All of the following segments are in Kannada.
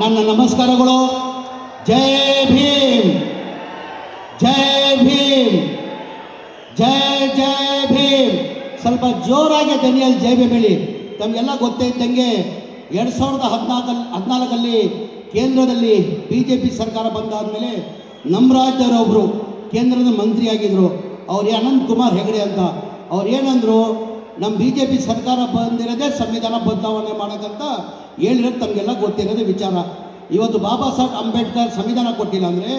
ನನ್ನ ನಮಸ್ಕಾರಗಳು. ಜೈ ಭೀಮ್, ಜೈ ಭೀಮ್, ಜೈ ಜೈ ಭೀಮ್. ಸ್ವಲ್ಪ ಜೋರಾಗಿ ದನಿಯಲ್ಲಿ ಜೈ ಭೀಮ್ ಹೇಳಿ. ತಮಗೆಲ್ಲ ಗೊತ್ತೇ ಇದ್ದಂಗೆ 2014 ಕೇಂದ್ರದಲ್ಲಿ BJP ಸರ್ಕಾರ ಬಂದಾದಮೇಲೆ ನಮ್ಮ ರಾಜ್ಯದವರೊಬ್ಬರು ಕೇಂದ್ರದ ಮಂತ್ರಿಯಾಗಿದ್ದರು. ಅವ್ರು ಅನಂತ್ ಕುಮಾರ್ ಹೆಗಡೆ ಅಂತ. ಅವ್ರು ಏನಂದರು, ನಮ್ಮ BJP ಸರ್ಕಾರ ಬಂದಿರೋದೇ ಸಂವಿಧಾನ ಬದಲಾವಣೆ ಮಾಡೋಕ್ಕಂತ ಹೇಳಿರೋದು ತಮಗೆಲ್ಲ ಗೊತ್ತಿರೋದೇ ವಿಚಾರ. ಇವತ್ತು ಬಾಬಾ ಸಾಹೇಬ್ ಅಂಬೇಡ್ಕರ್ ಸಂವಿಧಾನ ಕೊಟ್ಟಿಲ್ಲ ಅಂದರೆ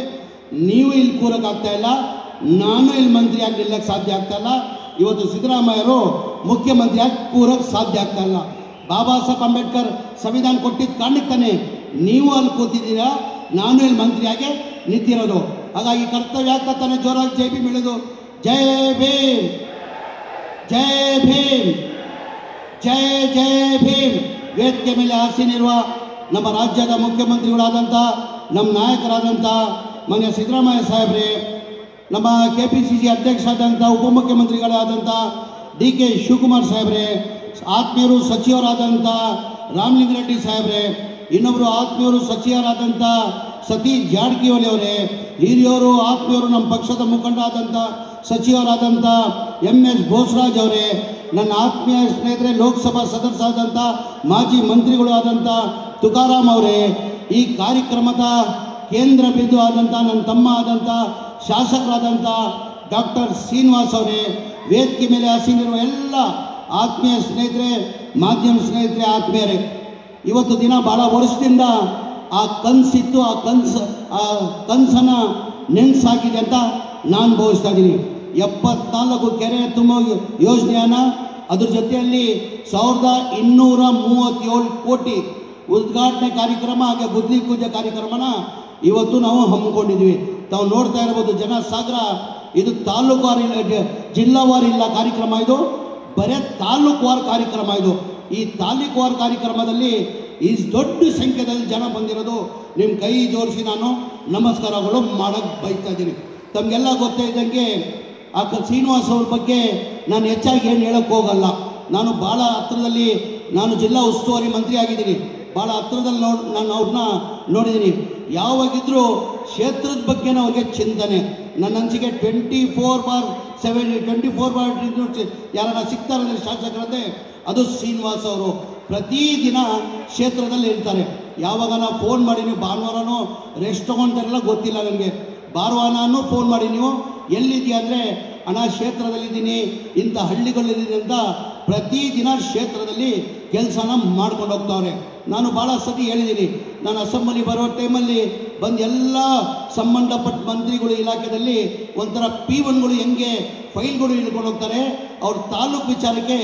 ನೀವು ಇಲ್ಲಿ ಕೂರೋಕ್ಕಾಗ್ತಾಯಿಲ್ಲ, ನಾನು ಇಲ್ಲಿ ಮಂತ್ರಿಯಾಗಿ ನಿಲ್ಲಕ್ಕೆ ಸಾಧ್ಯ ಆಗ್ತಾಯಿಲ್ಲ. ಇವತ್ತು ಸಿದ್ದರಾಮಯ್ಯರು ಮುಖ್ಯಮಂತ್ರಿಯಾಗಿ ಕೂರೋಕ್ಕೆ ಸಾಧ್ಯ ಆಗ್ತಾಯಿಲ್ಲ. ಬಾಬಾ ಸಾಹೇಬ್ ಅಂಬೇಡ್ಕರ್ ಸಂವಿಧಾನ ಕೊಟ್ಟಿದ್ದ ಕಾರಣಕ್ಕೆ ತಾನೆ ನೀವು ಅಲ್ಲಿ ಕೂತಿದ್ದೀರಾ, ನಾನು ಇಲ್ಲಿ ಮಂತ್ರಿಯಾಗಿ ನಿಂತಿರೋದು. ಹಾಗಾಗಿ ಕರ್ತವ್ಯ ಆಗ್ತಾ ತಾನೆ ಜೋರಾಗಿ ಜೈ ಭೀಮ್ ಹೇಳೋದು. ಜೈ ಭೀಮ್, ಜೈ ಭೀಮ್, ಜೈ ಜೈ ಭೀಮ್. ವೇದಿಕೆ ಮೇಲೆ ಆಸೀನಿರುವ ನಮ್ಮ ರಾಜ್ಯದ ಮುಖ್ಯಮಂತ್ರಿಗಳಾದಂಥ ನಮ್ಮ ನಾಯಕರಾದಂಥ ಮಾನ್ಯ ಸಿದ್ದರಾಮಯ್ಯ ಸಾಹೇಬ್ರೆ, ನಮ್ಮ KPCC ಅಧ್ಯಕ್ಷರಾದಂಥ ಉಪಮುಖ್ಯಮಂತ್ರಿಗಳಾದಂಥ DK ಶಿವಕುಮಾರ್ ಸಾಹೇಬ್ರೆ, ಆತ್ಮೀಯರು ಸಚಿವರಾದಂಥ ರಾಮಲಿಂಗಾರೆಡ್ಡಿ ಸಾಹೇಬ್ರೆ, ಇನ್ನೊಬ್ಬರು ಆತ್ಮೀಯರು ಸಚಿವರಾದಂಥ ಸತೀಶ್ ಜಾರಕಿಹೊಳಿ ಅವರೇ, ಹಿರಿಯವರು ಆತ್ಮೀಯರು ನಮ್ಮ ಪಕ್ಷದ ಮುಖಂಡರಾದಂಥ ಸಚಿವರಾದಂಥ MS ಬೋಸರಾಜ್ ಅವರೇ, ನನ್ನ ಆತ್ಮೀಯ ಸ್ನೇಹಿತರೆ ಲೋಕಸಭಾ ಸದಸ್ಯರಾದಂಥ ಮಾಜಿ ಮಂತ್ರಿಗಳು ಆದಂಥ ತುಕಾರಾಮ್ ಅವರೇ, ಈ ಕಾರ್ಯಕ್ರಮದ ಕೇಂದ್ರ ಬಿಂದು ಆದಂಥ ನನ್ನ ತಮ್ಮ ಆದಂಥ ಶಾಸಕರಾದಂಥ ಡಾಕ್ಟರ್ ಶ್ರೀನಿವಾಸ್ ಅವರೇ, ವೇದಿಕೆ ಮೇಲೆ ಆಸೀನಿರುವ ಎಲ್ಲ ಆತ್ಮೀಯ ಸ್ನೇಹಿತರೆ, ಮಾಧ್ಯಮ ಸ್ನೇಹಿತರೆ, ಆತ್ಮೀಯರೇ, ಇವತ್ತು ದಿನ ಭಾಳ ವರ್ಷದಿಂದ ಆ ಕನಸಿತ್ತು, ಆ ಕನಸನ್ನು ನೆನೆಸಾಗಿದೆ ಅಂತ ನಾನು ಭಾವಿಸ್ತಾ ಇದ್ದೀನಿ. 74 ಕೆರೆ ತುಂಬ ಯೋಜನೆಯನ್ನು, ಅದ್ರ ಜೊತೆಯಲ್ಲಿ 1237 ಕೋಟಿ ಉದ್ಘಾಟನೆ ಕಾರ್ಯಕ್ರಮ ಹಾಗೆ ಗುದ್ಲಿ ಪೂಜೆ ಕಾರ್ಯಕ್ರಮನ ಇವತ್ತು ನಾವು ಹಮ್ಮಿಕೊಂಡಿದ್ವಿ. ತಾವು ನೋಡ್ತಾ ಇರ್ಬೋದು ಜನಸಾಗರ. ಇದು ತಾಲೂಕುವಾರು ಜಿಲ್ಲಾವಾರು ಇಲ್ಲ ಕಾರ್ಯಕ್ರಮ, ಇದು ಬರೀ ತಾಲೂಕುವಾರು ಕಾರ್ಯಕ್ರಮ. ಇದು ಈ ತಾಲೂಕುವಾರು ಕಾರ್ಯಕ್ರಮದಲ್ಲಿ ಈ ದೊಡ್ಡ ಸಂಖ್ಯೆಯಲ್ಲಿ ಜನ ಬಂದಿರೋದು ನಿಮ್ಮ ಕೈ ಜೋಡಿಸಿ ನಾನು ನಮಸ್ಕಾರಗಳು ಮಾಡೋಕ್ಕೆ ಬಯಸ್ತಾ ಇದ್ದೀನಿ. ತಮಗೆಲ್ಲ ಗೊತ್ತೇ ಇದ್ದಂಗೆ ಆ ಶ್ರೀನಿವಾಸ್ ಅವ್ರ ಬಗ್ಗೆ ನಾನು ಹೆಚ್ಚಾಗಿ ಏನು ಹೇಳೋಕ್ಕೆ ಹೋಗಲ್ಲ. ನಾನು ಭಾಳ ಹತ್ತಿರದಲ್ಲಿ, ನಾನು ಜಿಲ್ಲಾ ಉಸ್ತುವಾರಿ ಮಂತ್ರಿ ಆಗಿದ್ದೀನಿ, ಭಾಳ ಹತ್ತಿರದಲ್ಲಿ ನಾನು ಅವ್ರನ್ನ ನೋಡಿದ್ದೀನಿ. ಯಾವಾಗಿದ್ದರೂ ಕ್ಷೇತ್ರದ ಬಗ್ಗೆ ಅವ್ರಿಗೆ ಚಿಂತನೆ. ನನ್ನ ಅನಿಸಿಕೆ 24/7 ಯಾರನ್ನ ಸಿಗ್ತಾರಂದರೆ ಶಾಸಕರಂತೆ ಅದು ಶ್ರೀನಿವಾಸ್ ಅವರು. ಪ್ರತಿದಿನ ಕ್ಷೇತ್ರದಲ್ಲಿ ಇರ್ತಾರೆ. ಯಾವಾಗ ನಾವು ಫೋನ್ ಮಾಡಿ, ನೀವು ಭಾನುವಾರನೂ ರೆಸ್ಟ್ ತೊಗೊಳ್ತಾರಲ್ಲ ಗೊತ್ತಿಲ್ಲ ನನಗೆ, ಭಾನುವಾರನೂ ಫೋನ್ ಮಾಡಿ ನೀವು ಎಲ್ಲಿದ್ದೀಯ ಅಂದರೆ ಅಣ್ಣ ಕ್ಷೇತ್ರದಲ್ಲಿದ್ದೀನಿ, ಇಂಥ ಹಳ್ಳಿಗಳಿದ್ದೀನಿ ಅಂತ ಪ್ರತಿದಿನ ಕ್ಷೇತ್ರದಲ್ಲಿ ಕೆಲಸನ ಮಾಡ್ಕೊಂಡು ಹೋಗ್ತಾವ್ರೆ. ನಾನು ಭಾಳ ಸತಿ ಹೇಳಿದ್ದೀನಿ, ನಾನು ಅಸೆಂಬ್ಲಿ ಬರೋ ಟೈಮಲ್ಲಿ ಬಂದು ಎಲ್ಲ ಸಂಬಂಧಪಟ್ಟ ಮಂತ್ರಿಗಳು ಇಲಾಖೆಯಲ್ಲಿ ಒಂಥರ P1ಗಳು ಹೆಂಗೆ ಫೈಲ್ಗಳು ಹಿಡ್ಕೊಂಡು ಹೋಗ್ತಾರೆ, ಅವ್ರ ತಾಲೂಕು ವಿಚಾರಕ್ಕೆ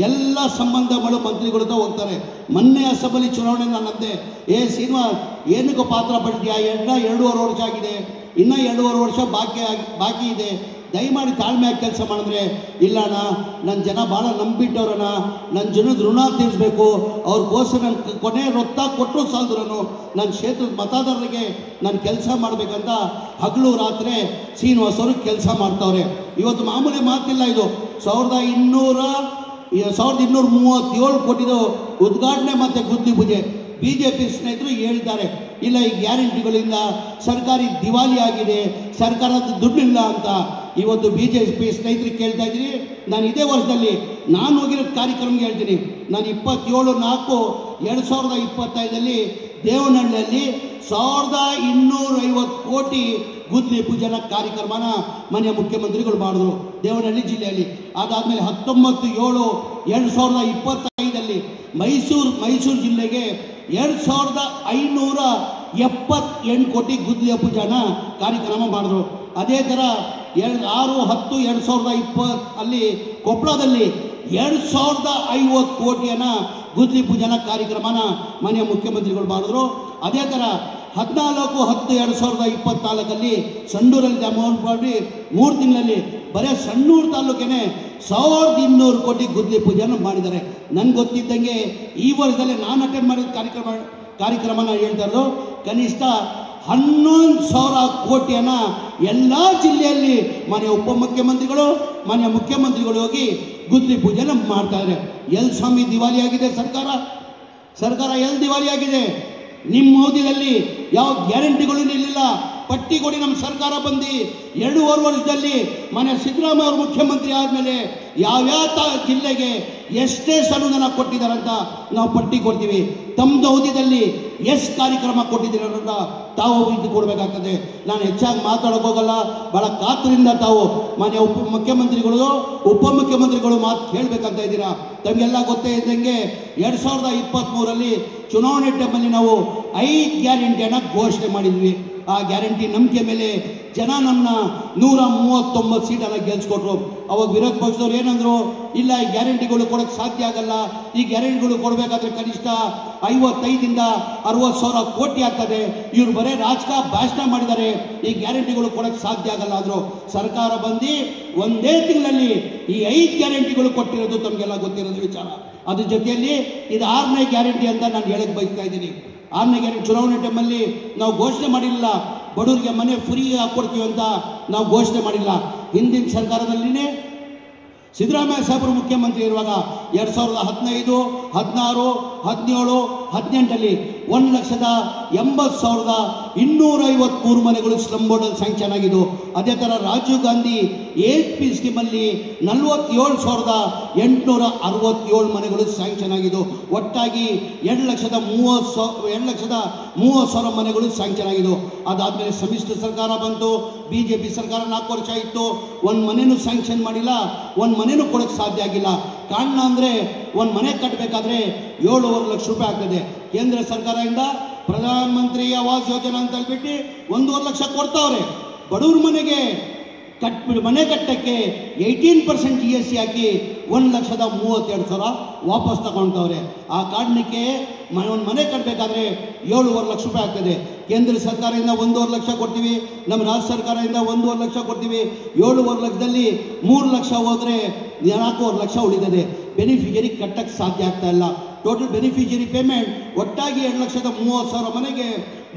ಎಲ್ಲ ಸಂಬಂಧಗಳು ಮಂತ್ರಿಗಳು ಹೋಗ್ತಾರೆ. ಮೊನ್ನೆ ಅಸೆಂಬ್ಲಿ ಚುನಾವಣೆ ನಾನಂತೆ, ಶ್ರೀನಿವಾಸ್ ಏನಕ್ಕೆ ಪಾತ್ರ ಪಡ್ತೀಯಾ, 2.5 ವರ್ಷ ಆಗಿದೆ, ಇನ್ನೂ 2.5 ವರ್ಷ ಬಾಕಿ ಇದೆ, ದಯಮಾಡಿ ತಾಳ್ಮೆಯಾಗಿ ಕೆಲಸ ಮಾಡಿದ್ರೆ. ಇಲ್ಲಣ್ಣ, ನನ್ನ ಜನ ಭಾಳ ನಂಬಿಟ್ಟವ್ರಣ್ಣ, ನನ್ನ ಜನದ ಋಣ ತೀರಿಸಬೇಕು, ಅವ್ರಿಗೋಸ್ಕರ ನನ್ನ ಕೊನೆ ರೊತ್ತ ಕೊಟ್ಟರು ಸಾಲದ್ರು, ನನ್ನ ಕ್ಷೇತ್ರದ ಮತದಾರರಿಗೆ ನಾನು ಕೆಲಸ ಮಾಡಬೇಕಂತ ಹಗಲು ರಾತ್ರಿ ಶ್ರೀನಿವಾಸ್ ಅವರು ಕೆಲಸ ಮಾಡ್ತಾವ್ರೆ. ಇವತ್ತು ಮಾಮೂಲಿ ಮಾತಿಲ್ಲ, ಇದು 1237 ಕೋಟಿದು ಉದ್ಘಾಟನೆ ಮತ್ತು ಗುದ್ಲಿ ಪೂಜೆ. BJP ಸ್ನೇಹಿತರು ಹೇಳ್ತಾರೆ, ಇಲ್ಲ ಈ ಗ್ಯಾರಂಟಿಗಳಿಂದ ಸರ್ಕಾರಿ ದಿವಾಲಿ ಆಗಿದೆ, ಸರ್ಕಾರದ ದುಡ್ಡಿಲ್ಲ ಅಂತ. ಇವತ್ತು BJP ಸ್ನೇಹಿತರಿಗೆ ಕೇಳ್ತಾ ಇದ್ದೀನಿ, ನಾನು ಇದೇ ವರ್ಷದಲ್ಲಿ ನಾನು ಹೋಗಿರೋದು ಕಾರ್ಯಕ್ರಮಕ್ಕೆ ಹೇಳ್ತೀನಿ. ನಾನು 27/4/2025 ದೇವನಹಳ್ಳಿಯಲ್ಲಿ 1250 ಕೋಟಿ ಗುದ್ಲಿ ಪೂಜನ ಕಾರ್ಯಕ್ರಮನ ಮಾನ್ಯ ಮುಖ್ಯಮಂತ್ರಿಗಳು ಮಾಡಿದ್ರು ದೇವನಹಳ್ಳಿ ಜಿಲ್ಲೆಯಲ್ಲಿ. ಅದಾದಮೇಲೆ 19/7/2025 ಮೈಸೂರು ಜಿಲ್ಲೆಗೆ 2578 ಕೋಟಿ ಗುದ್ಲಿ ಪೂಜಾನ ಕಾರ್ಯಕ್ರಮ ಮಾಡಿದ್ರು. ಅದೇ ಥರ 6/10/2020 ಅಲ್ಲಿ ಕೊಪ್ಪಳದಲ್ಲಿ 2050 ಕೋಟಿಯನ್ನು ಗುದ್ಲಿ ಪೂಜನ ಕಾರ್ಯಕ್ರಮನ ಮಾನ್ಯ ಮುಖ್ಯಮಂತ್ರಿಗಳು ಮಾಡಿದ್ರು. ಅದೇ ಥರ 14/10/2024 ಸಂಡೂರಲ್ಲಿ ಅಮೌಂಟ್ ಮಾಡಿ 3 ತಿಂಗಳಲ್ಲಿ ಬರೀ ಸಣ್ಣೂರು ತಾಲೂಕೇನೆ 1200 ಕೋಟಿ ಗುದ್ಲಿ ಪೂಜೆಯನ್ನು ಮಾಡಿದ್ದಾರೆ. ನನಗೆ ಗೊತ್ತಿದ್ದಂಗೆ ಈ ವರ್ಷದಲ್ಲಿ ನಾನು ಅಟೆಂಡ್ ಮಾಡಿದ ಕಾರ್ಯಕ್ರಮನ ಹೇಳ್ತಾ ಇರೋದು, ಕನಿಷ್ಠ 11,000 ಕೋಟಿಯನ್ನು ಎಲ್ಲ ಜಿಲ್ಲೆಯಲ್ಲಿ ಮಾನ್ಯ ಉಪಮುಖ್ಯಮಂತ್ರಿಗಳು ಮಾನ್ಯ ಮುಖ್ಯಮಂತ್ರಿಗಳು ಹೋಗಿ ಗುದ್ಲಿ ಪೂಜೆನ ಮಾಡ್ತಾಯಿದ್ದಾರೆ. ಎಲ್ಲಿ ಸ್ವಾಮಿ ದಿವಾಲಿ ಆಗಿದೆ ಸರ್ಕಾರ? ಎಲ್ಲಿ ದಿವಾಲಿ ಆಗಿದೆ? ನಿಮ್ಮ ಅವಧಿಯಲ್ಲಿ ಯಾವ ಗ್ಯಾರಂಟಿಗಳು ನಿಲ್ಲಿಲ್ಲ. ಪಟ್ಟಿ ಕೊಡಿ, ನಮ್ಮ ಸರ್ಕಾರ ಬಂದು 2.5 ವರ್ಷದಲ್ಲಿ ಮನೆ ಸಿದ್ದರಾಮಯ್ಯ ಅವರು ಮುಖ್ಯಮಂತ್ರಿ ಆದಮೇಲೆ ಯಾವ್ಯಾವ ಜಿಲ್ಲೆಗೆ ಎಷ್ಟೇ ಅನುದಾನ ಕೊಟ್ಟಿದ್ದಾರೆ ಅಂತ ನಾವು ಪಟ್ಟಿ ಕೊಡ್ತೀವಿ. ತಮ್ಮದು ಅವಧಿಯಲ್ಲಿ ಎಷ್ಟು ಕಾರ್ಯಕ್ರಮ ಕೊಟ್ಟಿದ್ದೀರ ಅಂತ ತಾವು ಇದು ಕೊಡಬೇಕಾಗ್ತದೆ. ನಾನು ಹೆಚ್ಚಾಗಿ ಮಾತಾಡೋಕೆ ಹೋಗಲ್ಲ. ಭಾಳ ಕಾತರಿಂದ ತಾವು ಮನೆ ಮುಖ್ಯಮಂತ್ರಿಗಳು ಉಪಮುಖ್ಯಮಂತ್ರಿಗಳು ಮಾತು ಕೇಳಬೇಕಂತ ಇದ್ದೀರಾ. ತಮಗೆಲ್ಲ ಗೊತ್ತೇ ಇದ್ದಂಗೆ 2023ರಲ್ಲಿ ಚುನಾವಣೆ ಟೈಮಲ್ಲಿ ನಾವು 5 ಗ್ಯಾರಂಟಿಯನ್ನು ಘೋಷಣೆ ಮಾಡಿದ್ವಿ. ಆ ಗ್ಯಾರಂಟಿ ನಂಬಿಕೆ ಮೇಲೆ ಜನ ನಮ್ಮನ್ನ 139 ಸೀಟನ್ನು ಗೆಲ್ಸ್ಕೊಟ್ರು. ಅವಾಗ ವಿರೋಧ ಪಕ್ಷದವ್ರು ಏನಂದ್ರು, ಇಲ್ಲ ಈ ಗ್ಯಾರಂಟಿಗಳು ಕೊಡೋಕ್ಕೆ ಸಾಧ್ಯ ಆಗಲ್ಲ, ಈ ಗ್ಯಾರಂಟಿಗಳು ಕೊಡಬೇಕಾದ್ರೆ ಕನಿಷ್ಠ 55ರಿಂದ 60 ಸಾವಿರ ಕೋಟಿ ಆಗ್ತದೆ, ಇವ್ರು ಬರೀ ರಾಜಕೀಯ ಭಾಷಣ ಮಾಡಿದ್ದಾರೆ, ಈ ಗ್ಯಾರಂಟಿಗಳು ಕೊಡೋಕ್ಕೆ ಸಾಧ್ಯ ಆಗಲ್ಲ ಅಂದರು. ಸರ್ಕಾರ ಬಂದು ಒಂದೇ ತಿಂಗಳಲ್ಲಿ ಈ 5 ಗ್ಯಾರಂಟಿಗಳು ಕೊಟ್ಟಿರೋದು ತಮಗೆಲ್ಲ ಗೊತ್ತಿರೋದು ವಿಚಾರ. ಅದ್ರ ಜೊತೆಯಲ್ಲಿ ಇದು 6ನೇ ಗ್ಯಾರಂಟಿ ಅಂತ ನಾನು ಹೇಳಕ್ಕೆ ಬಯಸ್ತಾ ಇದ್ದೀನಿ. 6ನೇ ಗ್ಯಾರಂಟಿ ಚುನಾವಣೆ ಟೈಮಲ್ಲಿ ನಾವು ಘೋಷಣೆ ಮಾಡಿಲ್ಲ, ಬಡವರಿಗೆ ಮನೆ ಫ್ರೀ ಹಾಕ್ಕೊಡ್ತೀವಿ ಅಂತ ನಾವು ಘೋಷಣೆ ಮಾಡಿಲ್ಲ. ಹಿಂದಿನ ಸರ್ಕಾರದಲ್ಲಿನೇ ಸಿದ್ದರಾಮಯ್ಯ ಸಾಹೇಬರು ಮುಖ್ಯಮಂತ್ರಿ ಇರುವಾಗ 2015, 16, 17, 18ರಲ್ಲಿ 1,80,253 ಮನೆಗಳು ಸ್ಲಮ್ ಬೋರ್ಡಲ್ಲಿ ಸ್ಯಾಂಕ್ಷನ್ ಆಗಿದ್ದು. ಅದೇ ಥರ ರಾಜೀವ್ ಗಾಂಧಿ AHP ಸ್ಕೀಮಲ್ಲಿ 47,867 ಮನೆಗಳು ಸ್ಯಾಂಕ್ಷನ್ ಆಗಿದ್ದು. ಒಟ್ಟಾಗಿ 2,30,000 ಮನೆಗಳು ಸ್ಯಾಂಕ್ಷನ್ ಆಗಿದ್ದು. ಅದಾದಮೇಲೆ ಸಮ್ಮಿಶ್ರ ಸರ್ಕಾರ ಬಂತು, BJP ಸರ್ಕಾರ 4 ವರ್ಷ ಇತ್ತು, ಒಂದು ಮನೆಯೂ ಸ್ಯಾಂಕ್ಷನ್ ಮಾಡಿಲ್ಲ, ಒಂದು ಮನೆಯೂ ಕೊಡೋಕ್ಕೆ ಸಾಧ್ಯ ಆಗಿಲ್ಲ. ಕಾರಣ ಅಂದರೆ ಒಂದು ಮನೆ ಕಟ್ಟಬೇಕಾದ್ರೆ 7.5 ಲಕ್ಷ ರೂಪಾಯಿ ಆಗ್ತದೆ. ಕೇಂದ್ರ ಸರ್ಕಾರದಿಂದ ಪ್ರಧಾನ ಮಂತ್ರಿ ಆವಾಸ್ ಯೋಜನಾ ಅಂತ ಹೇಳ್ಬಿಟ್ಟು 1.5 ಲಕ್ಷ ಕೊಡ್ತಾವ್ರೆ. ಬಡವ್ರ ಮನೆ ಕಟ್ಟಕ್ಕೆ 18% GST ಹಾಕಿ 1,32,000 ವಾಪಸ್ ತಗೊಳ್ತವ್ರೆ. ಆ ಕಾರಣಕ್ಕೆ ಒಂದು ಮನೆ ಕಟ್ಟಬೇಕಾದ್ರೆ 7.5 ಲಕ್ಷ ರೂಪಾಯಿ ಆಗ್ತದೆ. ಕೇಂದ್ರ ಸರ್ಕಾರದಿಂದ 1.5 ಲಕ್ಷ ಕೊಡ್ತೀವಿ, ನಮ್ಮ ರಾಜ್ಯ ಸರ್ಕಾರದಿಂದ 1.5 ಲಕ್ಷ ಕೊಡ್ತೀವಿ. 7.5 ಲಕ್ಷದಲ್ಲಿ 3 ಲಕ್ಷ ಹೋದರೆ 4.5 ಲಕ್ಷ ಉಳಿತದೆ. ಬೆನಿಫಿಷರಿ ಕಟ್ಟಕ್ಕೆ ಸಾಧ್ಯ ಆಗ್ತಾ ಇಲ್ಲ. ಟೋಟಲ್ ಬೆನಿಫಿಷರಿ ಪೇಮೆಂಟ್ ಒಟ್ಟಾಗಿ 2,30,000 ಮನೆಗೆ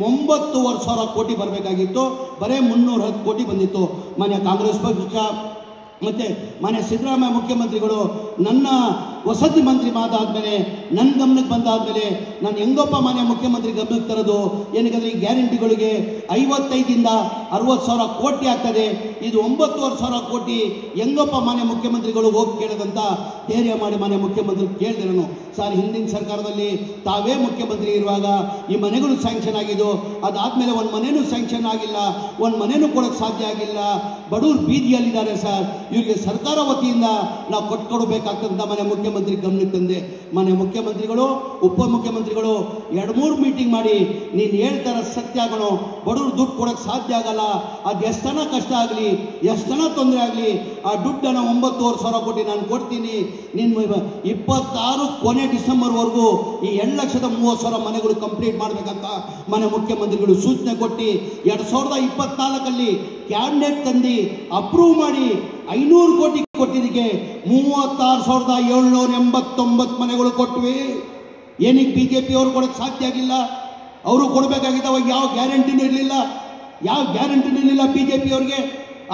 9,500 ಕೋಟಿ ಬರಬೇಕಾಗಿತ್ತು, ಬರೀ 310 ಕೋಟಿ ಬಂದಿತ್ತು. ಮನೆ ಕಾಂಗ್ರೆಸ್ ಪಕ್ಷ ಮತ್ತು ಮನೆ ಸಿದ್ದರಾಮಯ್ಯ ಮುಖ್ಯಮಂತ್ರಿಗಳು ನನ್ನ ವಸತಿ ಮಂತ್ರಿ ಮಾತಾದಮೇಲೆ ನನ್ನ ಗಮನಕ್ಕೆ ಬಂದಾದಮೇಲೆ ನಾನು ಹೆಂಗಪ್ಪ ಮನೆ ಮುಖ್ಯಮಂತ್ರಿ ಗಮನಕ್ಕೆ ತರೋದು, ಏನಕ್ಕೆ ಈ ಗ್ಯಾರಂಟಿಗಳಿಗೆ 55ರಿಂದ 60,000 ಕೋಟಿ ಆಗ್ತದೆ, ಇದು 9,500 ಕೋಟಿ ಹೆಂಗಪ್ಪ ಮನೆ ಮುಖ್ಯಮಂತ್ರಿಗಳು ಹೋಗಿ ಕೇಳೋದಂತ ಧೈರ್ಯ ಮಾಡಿ ಮನೆ ಮುಖ್ಯಮಂತ್ರಿ ಕೇಳಿದೆ ನಾನು. ಸರ್, ಹಿಂದಿನ ಸರ್ಕಾರದಲ್ಲಿ ತಾವೇ ಮುಖ್ಯಮಂತ್ರಿ ಇರುವಾಗ ಈ ಮನೆಗಳು ಸ್ಯಾಂಕ್ಷನ್ ಆಗಿದ್ದು, ಅದಾದಮೇಲೆ ಒಂದು ಮನೆಯೂ ಸ್ಯಾಂಕ್ಷನ್ ಆಗಿಲ್ಲ, ಒಂದು ಮನೆಯೂ ಕೊಡೋಕ್ಕೆ ಸಾಧ್ಯ ಆಗಿಲ್ಲ. ಬಡವರು ಬೀದಿಯಲ್ಲಿದ್ದಾರೆ ಸರ್, ಇವರಿಗೆ ಸರ್ಕಾರ ವತಿಯಿಂದ ನಾವು ಕೊಟ್ಕೊಡ್ಬೇಕಾಗ್ತಂತ ಮನೆ ಮುಖ್ಯಮಂತ್ರಿ ಗಮನಕ್ಕೆ ತಂದೆ. ಮನೆ ಮುಖ್ಯಮಂತ್ರಿಗಳು ಉಪಮುಖ್ಯಮಂತ್ರಿಗಳು 2-3 ಮೀಟಿಂಗ್ ಮಾಡಿ ನೀನು ಹೇಳ್ತಾರ ಸತ್ಯಗಳು, ಬಡವರು ದುಡ್ಡು ಕೊಡೋಕ್ಕೆ ಸಾಧ್ಯ ಆಗಲ್ಲ, ಅದು ಎಷ್ಟು ಜನ ಕಷ್ಟ ಆಗಲಿ, ಎಷ್ಟು ಜನ ತೊಂದರೆ ಆಗಲಿ, ಆ ದುಡ್ಡನ್ನು 9,500 ಕೋಟಿ ನಾನು ಕೊಡ್ತೀನಿ, ನೀನು 26 ಕೊನೆ ಡಿಸೆಂಬರ್ವರೆಗೂ ಈ 2,30,000 ಮನೆಗಳು ಕಂಪ್ಲೀಟ್ ಮಾಡಬೇಕಂತ ಮನೆ ಮುಖ್ಯಮಂತ್ರಿಗಳು ಸೂಚನೆ ಕೊಟ್ಟು 2024ರಲ್ಲಿ ಕ್ಯಾಬಿನೆಟ್ ತಂದು ಅಪ್ರೂವ್ ಮಾಡಿ 500 ಕೋಟಿ ಕೊಟ್ಟಿದ್ದಕ್ಕೆ 36,789 ಮನೆಗಳು ಕೊಟ್ವಿ. ಏನಕ್ಕೆ BJP ಅವರು ಕೊಡೋಕ್ಕೆ ಸಾಧ್ಯ ಆಗಿಲ್ಲ? ಅವರು ಕೊಡಬೇಕಾಗಿತ್ತು. ಅವಾಗ ಯಾವ ಗ್ಯಾರಂಟಿನೂ ಇರಲಿಲ್ಲ, BJP ಅವ್ರಿಗೆ.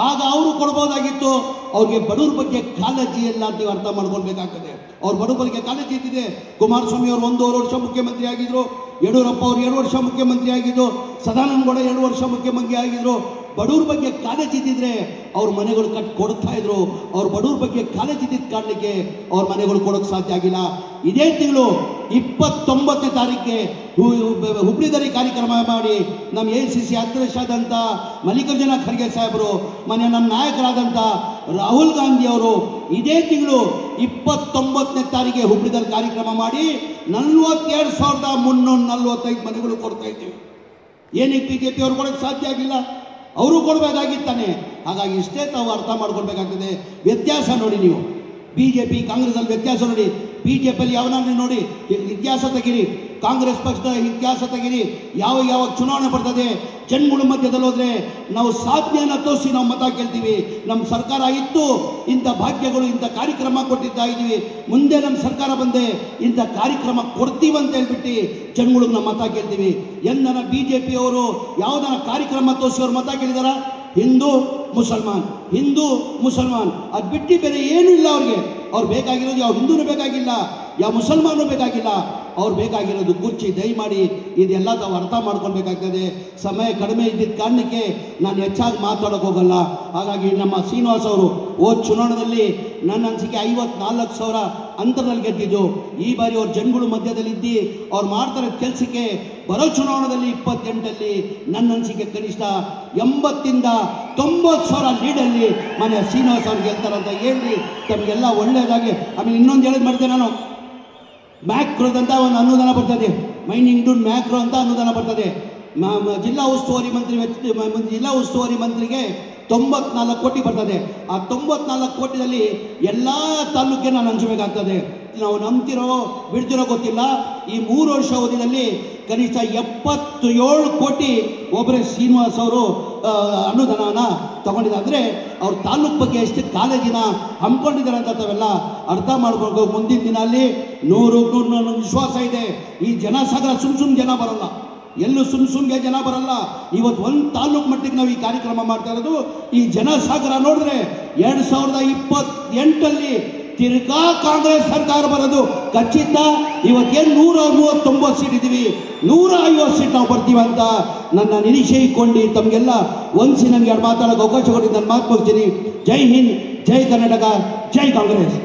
ಆಗ ಅವರು ಕೊಡ್ಬೋದಾಗಿತ್ತು. ಅವ್ರಿಗೆ ಬಡವ್ರ ಬಗ್ಗೆ ಕಾಳಜಿ ಇಲ್ಲ ಅಂತ ನೀವು ಅರ್ಥ ಮಾಡ್ಕೊಳ್ಬೇಕಾಗ್ತದೆ. ಅವ್ರ ಬಡವ್ರ ಬಗ್ಗೆ ಕಾಳಜಿ ಇದ್ದಿದೆ. ಕುಮಾರಸ್ವಾಮಿ ಅವರು 1.5 ವರ್ಷ ಮುಖ್ಯಮಂತ್ರಿ ಆಗಿದ್ರು, ಯಡಿಯೂರಪ್ಪ ಅವರು 2 ವರ್ಷ ಮುಖ್ಯಮಂತ್ರಿ ಆಗಿದ್ದು, ಸದಾನಂದ ಗೌಡ 2 ವರ್ಷ ಮುಖ್ಯಮಂತ್ರಿ ಆಗಿದ್ರು. ಬಡವ್ರ ಬಗ್ಗೆ ಕಾಳಜಿ ಇದ್ದಿದ್ರೆ ಅವ್ರ ಮನೆಗಳು ಕೊಡ್ತಾ ಇದ್ರು. ಅವ್ರ ಬಡವ್ರ ಬಗ್ಗೆ ಕಾಳಜಿ ಇದ್ದಿದ್ದ ಕಾರಣಕ್ಕೆ ಅವ್ರ ಮನೆಗಳು ಕೊಡೋಕ್ಕೆ ಸಾಧ್ಯ ಆಗಿಲ್ಲ. ಇದೇ ತಿಂಗಳು 29ನೇ ತಾರೀಕಿಗೆ ಹುಬ್ಳಿದಲ್ಲಿ ಕಾರ್ಯಕ್ರಮ ಮಾಡಿ ನಮ್ಮ ACC ಅಧ್ಯಕ್ಷರಾದಂಥ ಮಲ್ಲಿಕಾರ್ಜುನ ಖರ್ಗೆ ಸಾಹೇಬರು, ನಮ್ಮ ನಾಯಕರಾದಂಥ ರಾಹುಲ್ ಗಾಂಧಿ ಅವರು ಇದೇ ತಿಂಗಳು 29ನೇ ತಾರೀಕಿಗೆ ಹುಬ್ಳಿದಲ್ಲಿ ಕಾರ್ಯಕ್ರಮ ಮಾಡಿ 42,345 ಮನೆಗಳು ಕೊಡ್ತಾ ಇದ್ದೀವಿ. ಏನಕ್ಕೆ BJP ಅವ್ರು ಕೊಡೋಕ್ಕೆ ಸಾಧ್ಯ ಆಗಿಲ್ಲ? ಅವರು ಕೊಡಬೇಕಾಗಿತ್ತಾನೆ. ಹಾಗಾಗಿ ಇಷ್ಟೇ ತಾವು ಅರ್ಥ ಮಾಡ್ಕೊಳ್ಬೇಕಾಗ್ತದೆ. ವ್ಯತ್ಯಾಸ ನೋಡಿ, ನೀವು BJP ಕಾಂಗ್ರೆಸ್ಸಲ್ಲಿ ವ್ಯತ್ಯಾಸ ನೋಡಿ. BJPಯಲ್ಲಿ ಯಾವನಾದ್ರೂ ನೋಡಿ ಇತಿಹಾಸ ತೆಗೀರಿ, ಕಾಂಗ್ರೆಸ್ ಪಕ್ಷದ ಇತಿಹಾಸ ತೆಗೀರಿ. ಯಾವ ಚುನಾವಣೆ ಬರ್ತದೆ, ಜನಗಳ ಮಧ್ಯದಲ್ಲಿ ಹೋದರೆ ನಾವು ಸಾಧನೆಯನ್ನು ತೋರಿಸಿ ನಾವು ಮತ ಕೇಳ್ತೀವಿ. ನಮ್ಮ ಸರ್ಕಾರ ಇತ್ತು, ಇಂಥ ಭಾಗ್ಯಗಳು ಇಂಥ ಕಾರ್ಯಕ್ರಮ ಕೊಟ್ಟಿದ್ದ ಇದ್ದೀವಿ, ಮುಂದೆ ನಮ್ಮ ಸರ್ಕಾರ ಬಂದೆ ಇಂಥ ಕಾರ್ಯಕ್ರಮ ಕೊಡ್ತೀವಿ ಅಂತ ಹೇಳ್ಬಿಟ್ಟು ಜನಗಳಿಗೆ ನಾವು ಮತ ಕೇಳ್ತೀವಿ. ಎಂದನ BJP ಅವರು ಯಾವುದನ್ನ ಕಾರ್ಯಕ್ರಮ ತೋರಿಸಿ ಅವ್ರು ಮತ ಕೇಳಿದಾರ? ಹಿಂದೂ ಮುಸಲ್ಮಾನ್, ಅದು ಬಿಟ್ಟು ಬೇರೆ ಏನೂ ಇಲ್ಲ ಅವ್ರಿಗೆ. ಅವ್ರು ಬೇಕಾಗಿರೋದು ಯಾವ ಹಿಂದೂನೂ ಬೇಕಾಗಿಲ್ಲ, ಯಾವ ಮುಸಲ್ಮಾನೂ ಬೇಕಾಗಿಲ್ಲ. ಅವ್ರು ಬೇಕಾಗಿರೋದು ಕುರ್ಚಿ. ದಯಮಾಡಿ ಇದೆಲ್ಲ ತಾವು ಅರ್ಥ ಮಾಡ್ಕೊಳ್ಬೇಕಾಗ್ತದೆ. ಸಮಯ ಕಡಿಮೆ ಇದ್ದಿದ್ದ ಕಾರಣಕ್ಕೆ ನಾನು ಹೆಚ್ಚಾಗಿ ಮಾತಾಡೋಕೆ ಹೋಗಲ್ಲ. ಹಾಗಾಗಿ ನಮ್ಮ ಶ್ರೀನಿವಾಸ್ ಅವರು ಹೋದ ಚುನಾವಣೆಯಲ್ಲಿ ನನ್ನ ಅನಿಸಿಕೆ 54,000 ಅಂತರದಲ್ಲಿ ಗೆದ್ದಿದ್ದು. ಈ ಬಾರಿ ಅವ್ರ ಜನಗಳು ಮಧ್ಯದಲ್ಲಿದ್ದು ಅವ್ರು ಮಾಡ್ತಾರೆ ಕೆಲಸಕ್ಕೆ ಬರೋ ಚುನಾವಣೆಯಲ್ಲಿ 28ಅಲ್ಲಿ ನನ್ನ ಅನಿಸಿಕೆ ಕನಿಷ್ಠ 80,000 to 90,000 ಲೀಡಲ್ಲಿ ಮನೆ ಶ್ರೀನಿವಾಸ್ ಅವ್ರು ಗೆಲ್ತಾರಂತ ಹೇಳಿ ತಮಗೆಲ್ಲ ಒಳ್ಳೆಯದಾಗಿ. ಆಮೇಲೆ ಇನ್ನೊಂದು ಹೇಳೋದು ಮಾಡ್ತೇನೆ ನಾನು, ಮ್ಯಾಕ್ರೋದಂತ ಒಂದು ಅನುದಾನ ಬರ್ತದೆ, ಮೈನಿಂಗ್ ಟು ಮ್ಯಾಕ್ರೋ ಅಂತ ಅನುದಾನ ಬರ್ತದೆ. ಜಿಲ್ಲಾ ಉಸ್ತುವಾರಿ ಮಂತ್ರಿಗೆ 94 ಕೋಟಿ ಬರ್ತದೆ. ಆ 94 ಕೋಟಿಯಲ್ಲಿ ಎಲ್ಲ ತಾಲೂಕಿಗೆ ನಾನು ಹಂಚಬೇಕಾಗ್ತದೆ. ನಾವು ನಂಬ್ತಿರೋ ಬಿಡ್ತಿರೋ ಗೊತ್ತಿಲ್ಲ. ಈ 3 ವರ್ಷ ಅವಧಿಯಲ್ಲಿ ಕನಿಷ್ಠ 77 ಕೋಟಿ ಒಬ್ಬರೇ ಶ್ರೀನಿವಾಸ್ ಅವರು ಅನುದಾನ ತಗೊಂಡಿದ್ದಾರೆ. ಅಂದರೆ ಅವ್ರ ತಾಲೂಕು ಬಗ್ಗೆ ಎಷ್ಟು ಕಾಳಜಿನ ಹಮ್ಮಿಕೊಂಡಿದ್ದಾರೆ ಅಂತ ತಾವೆಲ್ಲ ಅರ್ಥ ಮಾಡ್ಬೇಕು. ಮುಂದಿನ ದಿನ ಅಲ್ಲಿ 100 ವಿಶ್ವಾಸ ಇದೆ. ಈ ಜನಸಾಗರ ಸುಮ್ ಜನ ಬರಲ್ಲ, ಎಲ್ಲೂ ಸುಮ್ಗೆ ಜನ ಬರಲ್ಲ. ಇವತ್ತು ಒಂದು ತಾಲೂಕು ಮಟ್ಟಿಗೆ ನಾವು ಈ ಕಾರ್ಯಕ್ರಮ ಮಾಡ್ತಾ ಇರೋದು. ಈ ಜನಸಾಗರ ನೋಡಿದ್ರೆ 2028ಅಲ್ಲಿ ತಿರ್ಗಾ ಕಾಂಗ್ರೆಸ್ ಸರ್ಕಾರ ಬರೋದು ಖಚಿತ. ಇವತ್ತೇನು 139 ಸೀಟ್ ಇದ್ದೀವಿ, 150 ಸೀಟ್ ನಾವು ಬರ್ತೀವಿ ಅಂತ ನನ್ನ ನಿರೀಕ್ಷೆ ಇಟ್ಕೊಂಡು ತಮಗೆಲ್ಲ ಒಂದ್ಸಿ ನನಗೆ ಮಾತಾಡೋಕೆ ಅವಕಾಶ ಕೊಟ್ಟಿದ್ದು ನಾನು ಮಾತು ಮುಗಿಸ್ತೀನಿ. ಜೈ ಹಿಂದ್, ಜೈ ಕರ್ನಾಟಕ, ಜೈ ಕಾಂಗ್ರೆಸ್.